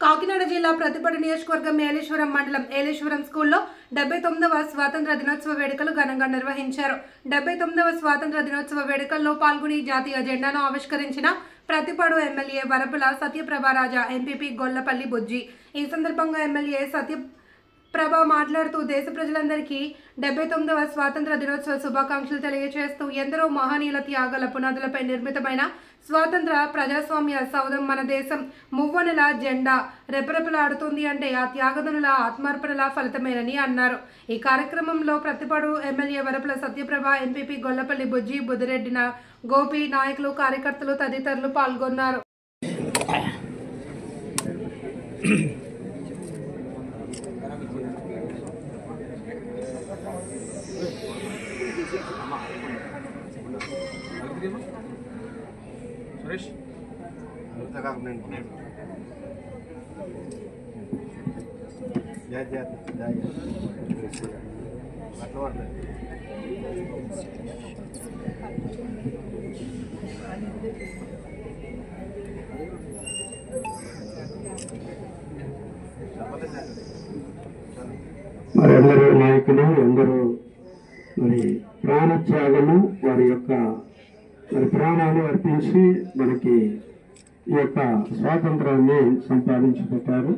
కాకినాడ జిల్లా ప్రతిపాడు నియోజకవర్గం ఏలేశ్వరం మండలం ఏలేశ్వరం స్కూల్లో 79వ స్వాతంత్ర దినోత్సవ వేడుకలు ఘనంగా నిర్వహించారు. 79వ స్వాతంత్ర దినోత్సవ వేడుకల్లో పాల్గొని జాతీయ జెండాను ఆవిష్కరించిన ప్రతిపాడు ఎమ్మెల్యే వరపుల సత్యప్రభారాజా, ఎంపీపీ గొల్లపల్లి బుజ్జి. ఈ సందర్భంగా ఎమ్మెల్యే సత్యప్రభ మాట్లాడుతూ దేశ ప్రజలందరికీ 79వ స్వాతంత్ర దినోత్సవ శుభాకాంక్షలు తెలియజేస్తూ ఎందరో మహనీయుల త్యాగాల పునాదులపై నిర్మితమైన స్వాతంత్ర ప్రజాస్వామ్య సౌధం మన దేశం మువ్వనెల జెండా రెపరెపలాడుతుంది అంటే ఆ త్యాగదనుల ఆత్మార్పణల ఫలితమేనని అన్నారు. ఈ కార్యక్రమంలో ప్రతిపాడు ఎమ్మెల్యే వరపుల సత్యప్రభ, ఎంపీపీ గొల్లపల్లి బుజ్జి, బుద్దిరెడ్డి గోపి, నాయకులు, కార్యకర్తలు తదితరులు పాల్గొన్నారు. మరి అందరూ నాయకులు అందరూ మరి ప్రాణత్యాగము వారి యొక్క మరి ప్రాణాలు అర్పించి మనకి ఈ యొక్క స్వాతంత్రాన్ని సంపాదించి పెట్టారు.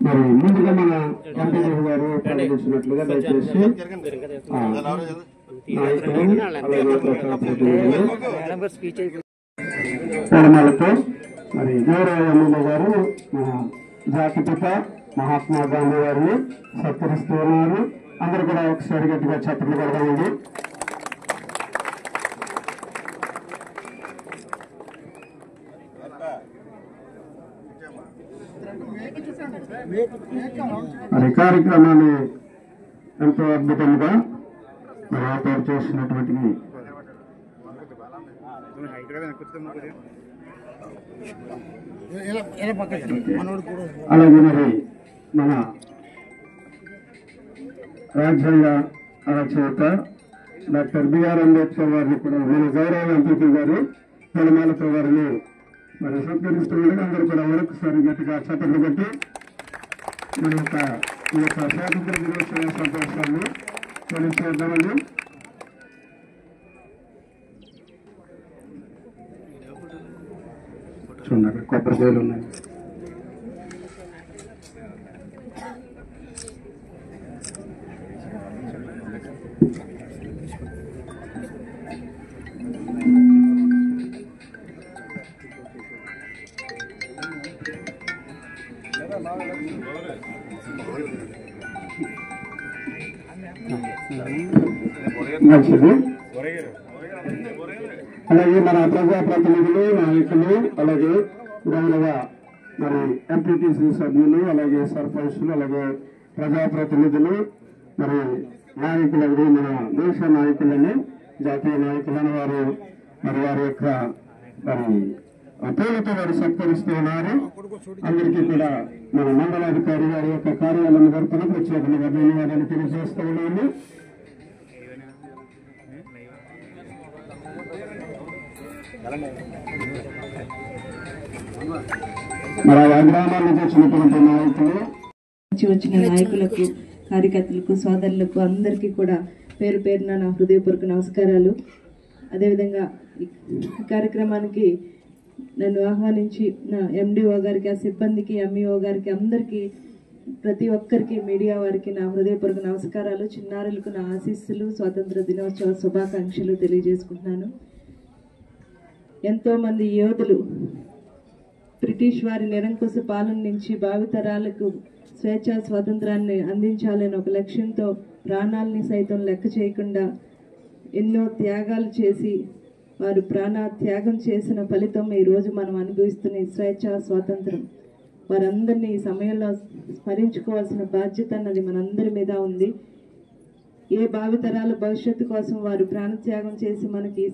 మరి ముందుగా మన ఎంపీ గారు ప్రకటించినట్లుగా దయచేసి నాయకులతో మరి గౌరవ ఎమ్మెల్యే గారు మన జాతిపిత మహాత్మా గాంధీ గారిని సత్కరిస్తూ ఉన్నారు. అందరూ కూడా ఒకసారి గట్టిగా చప్పట్లు కొడదామండి. మరి కార్యక్రమాన్ని ఎంతో అద్భుతంగా మరి ఏర్పాటు చేసినటువంటి అలాగే మరి మన రాజ్యాంగ రచయిత డాక్టర్ బిఆర్ అంబేద్కర్ గారిని కూడా మన గౌరవ ఎంపీ గారు పొలమాలతో గారిని మరి సత్కరిస్తుండగా అందరూ కూడా మరొకసారి గట్టిగా చప్పట్లు కొట్టి మన యొక్క ఈ యొక్క స్వాతంత్ర దినోత్సవ సంతోషాన్ని తెలియజేద్దామండి. చూడండి కొబ్బరికాయలు ఉన్నాయి. మంచిది. అలాగే మన ప్రజాప్రతినిధులు, నాయకులు, అలాగే గౌరవ మరి ఎంపీటీసీ సభ్యులు, అలాగే సర్పంచ్లు, అలాగే ప్రజాప్రతినిధులు, మరి నాయకులు, మన దేశ నాయకులని, జాతీయ నాయకులని వారు మరి వారి యొక్క మరి పేరుతో వారు సత్కరిస్తూ ఉన్నారు. అందరికీ కూడా మన మండలాధికారి గారి యొక్క కార్యాలయం తరఫున ప్రత్యేకంగా ధన్యవాదాలు తెలియజేస్తూ ఉన్నాము. మరి ఆ గ్రామాల నుంచి వచ్చినటువంటి వచ్చిన నాయకులకు, కార్యకర్తలకు, సోదరులకు అందరికీ కూడా పేరు పేరున నా హృదయపూర్వక నమస్కారాలు. అదేవిధంగా ఈ కార్యక్రమానికి నన్ను ఆహ్వానించి నా ఎండిఓ గారికి, ఆ సిబ్బందికి, ఎంఈఓ గారికి, అందరికీ, ప్రతి ఒక్కరికి, మీడియా వారికి నా హృదయపూర్వక నమస్కారాలు. చిన్నారులకు నా ఆశీస్సులు, స్వాతంత్ర దినోత్సవ శుభాకాంక్షలు తెలియజేసుకుంటున్నాను. ఎంతోమంది యోధులు బ్రిటిష్ వారి నిరంకుశ పాలన నుంచి భావితరాలకు స్వేచ్ఛా స్వాతంత్రాన్ని అందించాలని ఒక లక్ష్యంతో ప్రాణాలని సైతం లెక్క చేయకుండా ఎన్నో త్యాగాలు చేసి వారు త్యాగం చేసిన ఫలితం ఈరోజు మనం అనుభవిస్తున్న స్వేచ్ఛా స్వాతంత్రం. వారందరినీ ఈ సమయంలో స్మరించుకోవాల్సిన బాధ్యత అన్నది మనందరి మీద ఉంది. ఏ భావితరాల భవిష్యత్తు కోసం వారు ప్రాణత్యాగం చేసి మనకి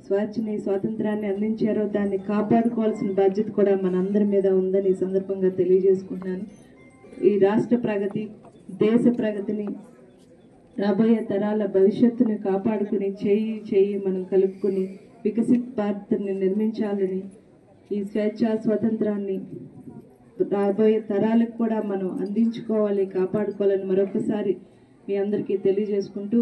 స్వేచ్ఛని, స్వాతంత్రాన్ని అందించారో దాన్ని కాపాడుకోవాల్సిన బాధ్యత కూడా మనందరి మీద ఉందని ఈ సందర్భంగా తెలియజేసుకుంటున్నాను. ఈ రాష్ట్ర ప్రగతి, దేశ ప్రగతిని రాబోయే తరాల భవిష్యత్తును కాపాడుకుని చేయి మనం కలుపుకొని వికసిత్ భారత్ని నిర్మించాలని ఈ స్వేచ్ఛ స్వతంత్రాన్ని రాబోయే తరాలకు కూడా మనం అందించుకోవాలి, కాపాడుకోవాలని మరొకసారి మీ అందరికీ తెలియజేసుకుంటూ,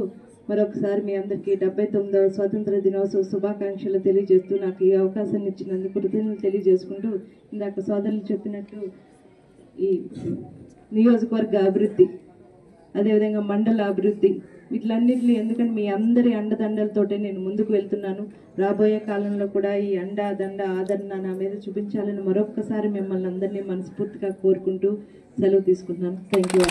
మరొకసారి మీ అందరికీ 79వ స్వాతంత్ర దినోత్సవ శుభాకాంక్షలు తెలియజేస్తూ, నాకు ఈ అవకాశాన్ని ఇచ్చినందుకు కృతజ్ఞతలు తెలియజేసుకుంటూ, ఇందాక సోదరులు చెప్పినట్టు ఈ నియోజకవర్గ అభివృద్ధి, అదేవిధంగా మండల అభివృద్ధి, వీటిలన్నింటినీ ఎందుకంటే మీ అందరి అండదండలతోటే నేను ముందుకు వెళ్తున్నాను. రాబోయే కాలంలో కూడా ఈ దండ ఆదరణ నా మీద చూపించాలని మరొక్కసారి మిమ్మల్ని అందరినీ మనస్ఫూర్తిగా కోరుకుంటూ సెలవు తీసుకుంటున్నాను. Thank you.